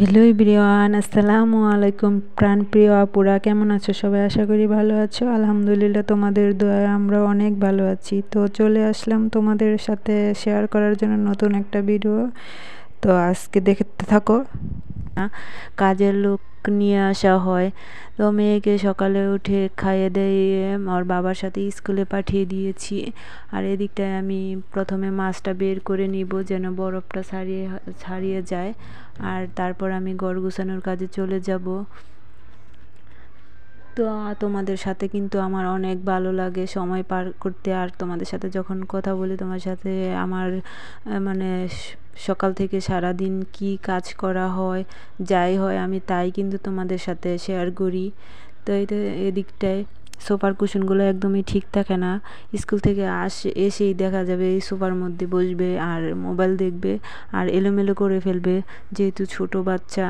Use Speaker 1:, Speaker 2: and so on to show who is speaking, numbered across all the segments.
Speaker 1: Hello everyone, আসসালামু আলাইকুম। প্রাণপ্রিয় আপুরা, কেমন আছো সবাই? আশা করি ভালো আছো। আলহামদুলিল্লাহ, তোমাদের দোয়ায় আমরা অনেক ভালো আছি। তো চলে আসলাম তোমাদের সাথে শেয়ার করার জন্য নতুন একটা ভিডিও। তো আজকে দেখতে থাকো। কাজের লোক নিয়ে আসা হয়, তো মেয়েকে সকালে উঠে খাইয়ে দিয়ে ওর বাবার সাথে স্কুলে পাঠিয়ে দিয়েছি। আর এদিকটায় আমি প্রথমে মাছটা বের করে নিব যেন বরফটা ছাড়িয়ে যায়, আর তারপর আমি ঘর গুছানোর কাজে চলে যাব। তো তোমাদের সাথে কিন্তু আমার অনেক ভালো লাগে সময় পার করতে, আর তোমাদের সাথে যখন কথা বলি তোমার সাথে আমার মানে সকাল থেকে সারা দিন কি কাজ করা হয় যাই হয় আমি তাই কিন্তু তোমাদের সাথে শেয়ার করি। তো এদিকটায় সোফার কুশনগুলো একদমই ঠিক থাকে না। স্কুল থেকে এসেই দেখা যাবে এই সোফার মধ্যে বসবে আর মোবাইল দেখবে আর এলোমেলো করে ফেলবে। যেহেতু ছোট বাচ্চা,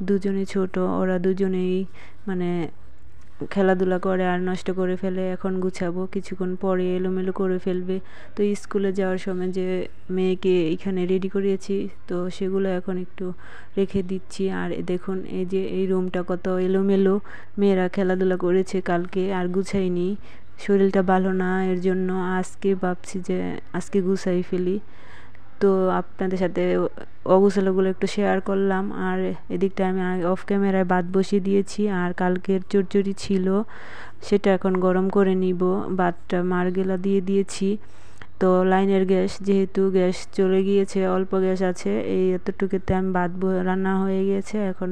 Speaker 1: দুজনে ছোট, ওরা দুজনেই মানে খেলাধুলা করে আর নষ্ট করে ফেলে। এখন গুছাবো, কিছুক্ষণ পরে এলোমেলো করে ফেলবে। তো স্কুলে যাওয়ার সময় যে মেয়েকে এখানে রেডি করিয়েছি, তো সেগুলো এখন একটু রেখে দিচ্ছি। আর দেখুন এই যে এই রুমটা কত এলোমেলো, মেয়েরা খেলাধুলা করেছে কালকে আর গুছাইনি। শরীরটা ভালো না, এর জন্য আজকে ভাবছি যে আজকে গুছাই ফেলি। তো আপনাদের সাথে অগোছালোগুলো একটু শেয়ার করলাম। আর এদিকটা আমি অফ ক্যামেরায় ভাত বসিয়ে দিয়েছি, আর কালকের চচ্চড়ি ছিল সেটা এখন গরম করে নিব। ভাতটা মারগেলা দিয়ে দিয়েছি। তো লাইনের গ্যাস, যেহেতু গ্যাস চলে গিয়েছে, অল্প গ্যাস আছে, এই এতটুকুতে আমি ভাত রান্না হয়ে গিয়েছে। এখন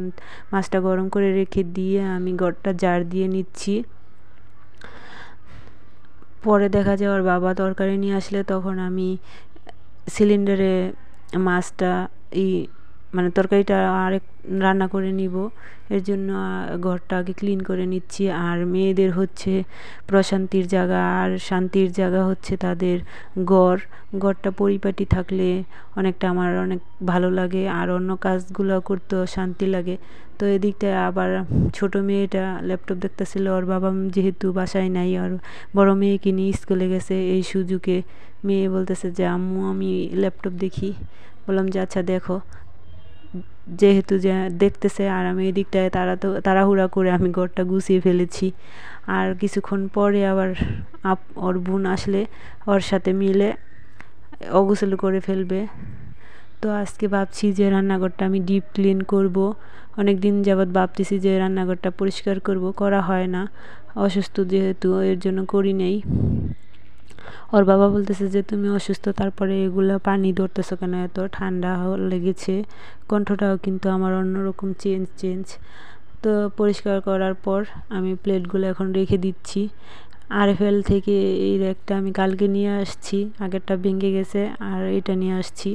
Speaker 1: মাছটা গরম করে রেখে দিয়ে আমি ঘরটা ঝাড় দিয়ে নিচ্ছি। পরে দেখা যায় ওর বাবা তরকারি নিয়ে আসলে তখন আমি সিলিন্ডারে মাছটা ই মানে তরকারিটা আরেক রান্না করে নিব। এর জন্য ঘরটা আগে ক্লিন করে নিচ্ছি। আর মেয়েদের হচ্ছে প্রশান্তির জায়গা আর শান্তির জায়গা হচ্ছে তাদের ঘরটা পরিপাটি থাকলে অনেকটা আমার অনেক ভালো লাগে আর অন্য কাজগুলো করতেও শান্তি লাগে। তো এদিকটায় আবার ছোট মেয়েটা ল্যাপটপ দেখতেছিল, ওর বাবা যেহেতু বাসায় নাই, আর বড় মেয়েকে নিয়ে স্কুলে গেছে। এই সুযোগে মেয়ে বলতেছে যে আম্মু আমি ল্যাপটপ দেখি। বললাম যে আচ্ছা দেখো। যেহেতু যে দেখতেছে আর আমি এদিকটায় তাড়াহুড়া করে আমি ঘরটা গুছিয়ে ফেলেছি। আর কিছুক্ষণ পরে আবার ওর বোন আসলে ওর সাথে মিলে অগোছালো করে ফেলবে। তো আজকে ভাবছি যে রান্নাঘরটা আমি ডিপ ক্লিন করব। অনেক দিন যাবৎ ভাবতেছি যে রান্নাঘরটা পরিষ্কার করব, করা হয় না, অসুস্থ যেহেতু, এর জন্য করি নেই। ওর বাবা বলতেছে যে তুমি অসুস্থ, তারপরে এগুলো পানি ধরতেছো কেন, এত ঠান্ডা লেগেছে। কণ্ঠটাও কিন্তু আমার অন্যরকম চেঞ্জ। তো পরিষ্কার করার পর আমি প্লেটগুলো এখন রেখে দিচ্ছি। আরএফএল থেকে এই র্যাকটা আমি কালকে নিয়ে আসছি, আগেরটা ভেঙে গেছে আর এটা নিয়ে আসছি।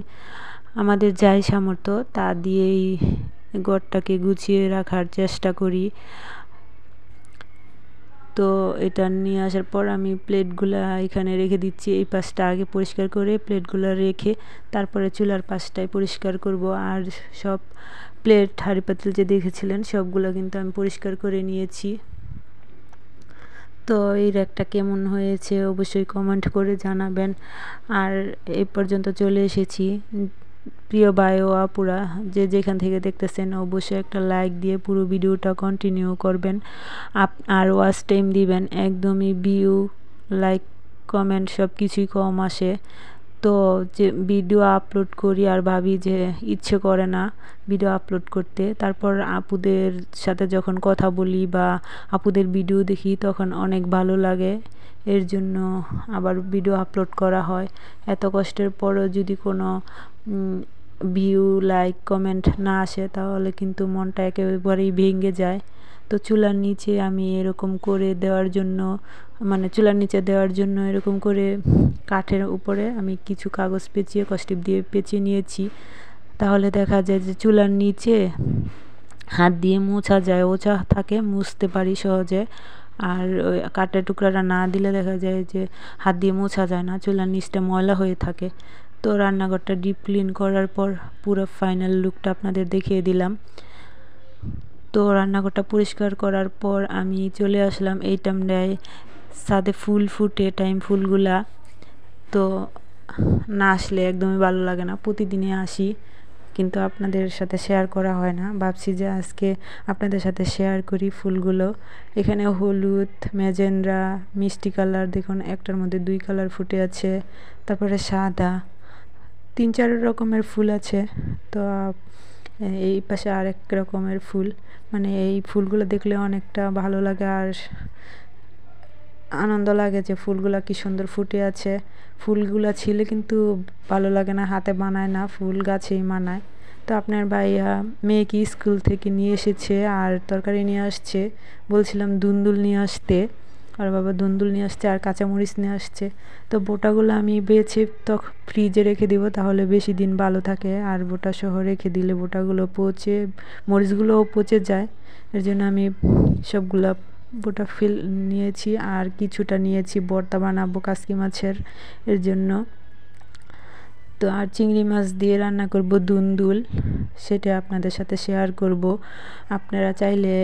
Speaker 1: আমাদের যাই সামর্থ্য তা দিয়েই ঘরটাকে গুছিয়ে রাখার চেষ্টা করি। তো এটা নিয়ে আসার পর আমি প্লেটগুলা এখানে রেখে দিচ্ছি। এই পাশটা আগে পরিষ্কার করে প্লেটগুলো রেখে তারপরে চুলার পাশটায় পরিষ্কার করব। আর সব প্লেট হাঁড়ি পাতিল যে দেখেছিলেন সবগুলো কিন্তু আমি পরিষ্কার করে নিয়েছি। তো এই র্যাকটা কেমন হয়েছে অবশ্যই কমেন্ট করে জানাবেন। আর এই পর্যন্ত চলে এসেছি, প্রিয় ভাই ও আপুরা যে যেখান থেকে দেখতেছেন অবশ্যই একটা লাইক দিয়ে পুরো ভিডিওটা কন্টিনিউ করবেন। আর ওয়াচ টাইম দিবেন। একদমই ভিউ, লাইক, কমেন্ট সব কিছুই কম আসে। তো যে ভিডিও আপলোড করি আর ভাবি যে ইচ্ছে করে না ভিডিও আপলোড করতে, তারপর আপুদের সাথে যখন কথা বলি বা আপুদের ভিডিও দেখি তখন অনেক ভালো লাগে। এর জন্য আবার ভিডিও আপলোড করা হয়। এত কষ্টের পরও যদি কোনো ভিউ, লাইক, কমেন্ট না আসে তাহলে কিন্তু মনটা একেবারেই ভেঙে যায়। তো চুলার নিচে আমি এরকম করে দেওয়ার জন্য চুলার নিচে দেওয়ার জন্য এরকম করে কাঠের উপরে আমি কিছু কাগজ পেঁচিয়ে কষ্টিপ দিয়ে পেঁচিয়ে নিয়েছি। তাহলে দেখা যায় যে চুলার নিচে হাত দিয়ে মোছা যায়, ওছা থাকে, মুছতে পারি সহজে। আর ওই কাঠের টুকরাটা না দিলে দেখা যায় যে হাত দিয়ে মোছা যায় না, চুলার নিচটা ময়লা হয়ে থাকে। তো রান্নাঘরটা ডিপ ক্লিন করার পর পুরো ফাইনাল লুকটা আপনাদের দেখিয়ে দিলাম। তো রান্নাঘরটা পরিষ্কার করার পর আমি চলে আসলাম এই টাইমটায় ছাদে ফুল ফুটে ফুলগুলা। তো না আসলে একদমই ভালো লাগে না, প্রতিদিনে আসি কিন্তু আপনাদের সাথে শেয়ার করা হয় না। ভাবছি যে আজকে আপনাদের সাথে শেয়ার করি ফুলগুলো। এখানে হলুদ, ম্যাজেন্ডা, মিষ্টি কালার, দেখুন একটার মধ্যে 2 কালার ফুটে আছে, তারপরে সাদা, 3-4 রকমের ফুল আছে। তো এই পাশে আরেক রকমের ফুল, মানে এই ফুলগুলো দেখলে অনেকটা ভালো লাগে আর আনন্দ লাগে যে ফুলগুলা কি সুন্দর ফুটে আছে। ফুলগুলা ছিলে কিন্তু ভালো লাগে না, হাতে বানায় না, ফুল গাছেই মানায়। তো আপনার ভাইয়া মেয়েকে স্কুল থেকে নিয়ে এসেছে আর তরকারি নিয়ে আসছে, বলছিলাম দুন্দুল নিয়ে আসতে, আর বাবা দুন্দুল নিয়ে আসছে আর কাঁচামরিচ নিয়ে আসছে। তো বোটাগুলো আমি বেছে তখন ফ্রিজে রেখে দিব, তাহলে বেশি দিন ভালো থাকে। আর বোটা সহ রেখে দিলে বোটাগুলো পচে, মরিচগুলোও পচে যায়। এর জন্য আমি সবগুলা বোটা নিয়েছি আর কিছুটা নিয়েছি ভর্তা বানাবো কাসকি মাছের, এর জন্য। তো আর চিংড়ি মাছ দিয়ে রান্না করব দুন্দুল, সেটা আপনাদের সাথে শেয়ার করব। আপনারা চাইলে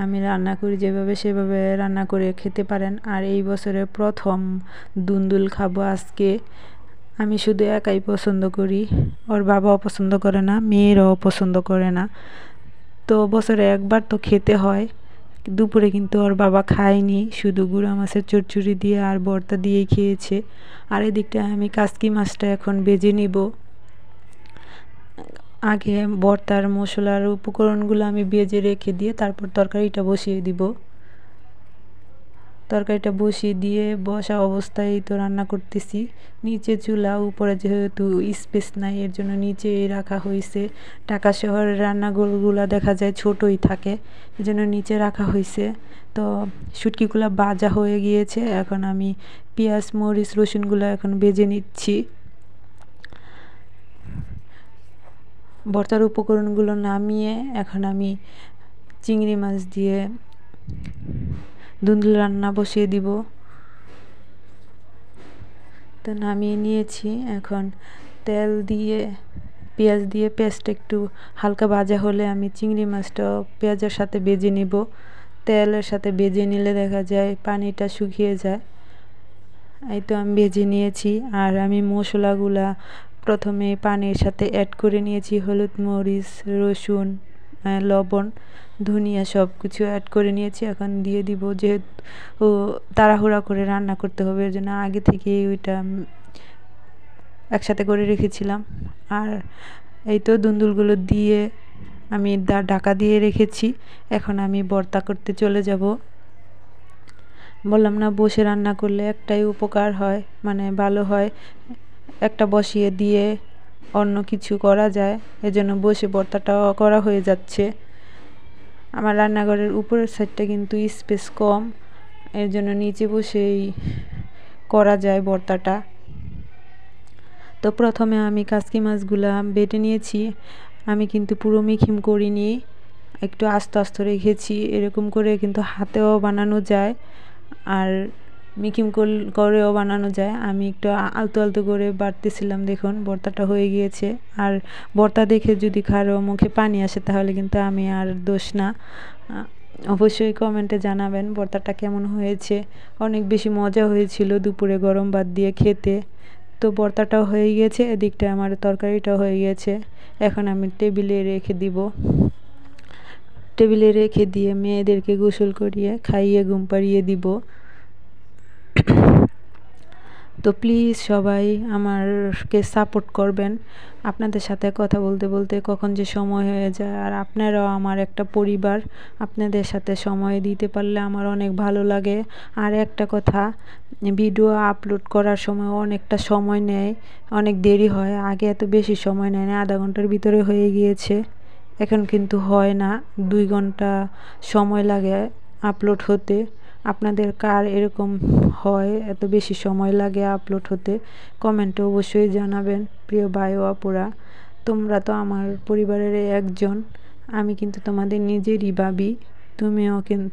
Speaker 1: আমি রান্না করি যেভাবে সেভাবে রান্না করে খেতে পারেন। আর এই বছরের প্রথম দুন্দুল খাবো আজকে। আমি শুধু একাই পছন্দ করি, ওর বাবাও পছন্দ করে না, মেয়েরাও পছন্দ করে না। তো বছরে একবার তো খেতে হয়। দুপুরে কিন্তু ওর বাবা খায়নি, শুধু গুঁড়া মাছের চচ্চড়ি দিয়ে আর ভর্তা দিয়েই খেয়েছে। আর এদিকটা আমি কাসকি মাছটা এখন ভেজে নিব। আগে ভর্তার মশলার উপকরণগুলো আমি ভেজে রেখে দিয়ে তারপর তরকারিটা বসিয়ে দিব। তরকারিটা বসিয়ে দিয়ে বসা অবস্থায় তো রান্না করতেছি। নিচে চুলা, উপরে যেহেতু স্পেস নাই এর জন্য নিচেই রাখা হয়েছে। ঢাকা শহরের রান্নাঘরগুলো দেখা যায় ছোটই থাকে, এই জন্য নিচে রাখা হয়েছে। তো শুটকিগুলো ভাজা হয়ে গিয়েছে, এখন আমি পেঁয়াজ, মরিচ, রসুনগুলো এখন ভেজে নিচ্ছি। ভর্তার উপকরণগুলো নামিয়ে এখন আমি চিংড়ি মাছ দিয়ে দুন্দুল রান্না বসিয়ে দিব। তো নামিয়ে নিয়েছি, এখন তেল দিয়ে পেঁয়াজ দিয়ে পেঁয়াজটা একটু হালকা ভাজা হলে আমি চিংড়ি মাছটা পেঁয়াজের সাথে ভেজে নিব। তেলের সাথে ভেজে নিলে দেখা যায় পানিটা শুকিয়ে যায়। এই তো আমি ভেজে নিয়েছি। আর আমি মশলাগুলা প্রথমে পানির সাথে অ্যাড করে নিয়েছি, হলুদ, মরিচ, রসুন, লবণ, ধনিয়া সব কিছু অ্যাড করে নিয়েছি। এখন দিয়ে দিব, যেহেতু তাড়াহুড়া করে রান্না করতে হবে এর জন্য আগে থেকে ওইটা একসাথে করে রেখেছিলাম। আর এই তো দুন্দুলগুলো দিয়ে আমি ঢাকা দিয়ে রেখেছি। এখন আমি ভর্তা করতে চলে যাব। বললাম না, বসে রান্না করলে একটাই উপকার হয়, মানে ভালো হয়, একটা বসিয়ে দিয়ে অন্য কিছু করা যায়। এজন্য বসে ভর্তাটা করা হয়ে যাচ্ছে। আমার রান্নাঘরের উপরের সাইডটা কিন্তু স্পেস কম, এর জন্য নিচে বসেই করা যায় ভর্তাটা। তো প্রথমে আমি কাসকি মাছগুলা বেটে নিয়েছি। আমি কিন্তু পুরো মিহিম করিনি, একটু আস্তে আস্তে রেখেছি। এরকম করে কিন্তু হাতেও বানানো যায় আর মিহিম করেও বানানো যায়। আমি একটু আলতো আলতো করে বাটতেছিলাম, দেখুন ভর্তাটা হয়ে গিয়েছে। আর ভর্তা দেখে যদি কারো মুখে পানি আসে তাহলে কিন্তু আমি আর দোষ না। অবশ্যই কমেন্টে জানাবেন ভর্তাটা কেমন হয়েছে। অনেক বেশি মজা হয়েছিল দুপুরে গরম ভাত দিয়ে খেতে। তো ভর্তাটাও হয়ে গিয়েছে, এদিকটা আমার তরকারিটাও হয়ে গিয়েছে। এখন আমি টেবিলে রেখে দিব। টেবিলে রেখে দিয়ে মেয়েদেরকে গোসল করিয়ে খাইয়ে ঘুম পাড়িয়ে দিব। তো প্লিজ সবাই আমাকে সাপোর্ট করবেন। আপনাদের সাথে কথা বলতে বলতে কখন যে সময় হয়ে যায়। আর আপনারাও আমার একটা পরিবার, আপনাদের সাথে সময় দিতে পারলে আমার অনেক ভালো লাগে। আর একটা কথা, ভিডিও আপলোড করার সময় অনেকটা সময় নেয়, অনেক দেরি হয়। আগে এত বেশি সময় নেয় না, আধা ঘন্টার ভিতরে হয়ে গিয়েছে। এখন কিন্তু হয় না, 2 ঘন্টা সময় লাগে আপলোড হতে। আপনাদের কার এরকম হয় এত বেশি সময় লাগে আপলোড হতে, কমেন্টে অবশ্যই জানাবেন। প্রিয় ভাই ও আপুরা, তোমরা তো আমার পরিবারের একজন, আমি কিন্তু তোমাদের নিজেরই ভাবি।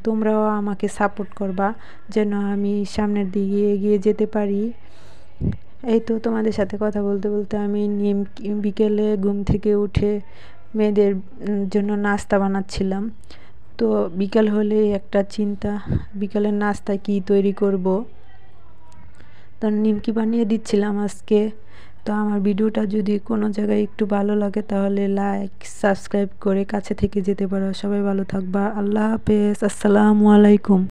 Speaker 1: তোমরাও আমাকে সাপোর্ট করবা যেন আমি সামনের দিকে এগিয়ে যেতে পারি। এই তো তোমাদের সাথে কথা বলতে বলতে আমি বিকেলে ঘুম থেকে উঠে মেয়েদের জন্য নাস্তা বানাচ্ছিলাম। তো বিকাল হলে একটা চিন্তা, বিকালের নাস্তায় কী তৈরি করব। তো নিমকি বানিয়ে দিচ্ছিলাম আজকে। তো তো আমার ভিডিওটা যদি কোনো জায়গায় একটু ভালো লাগে তাহলে লাইক সাবস্ক্রাইব করে কাছে থেকে যেতে পারো। সবাই ভালো থাকবা। আল্লাহ হাফেজ। আসসালামু আলাইকুম।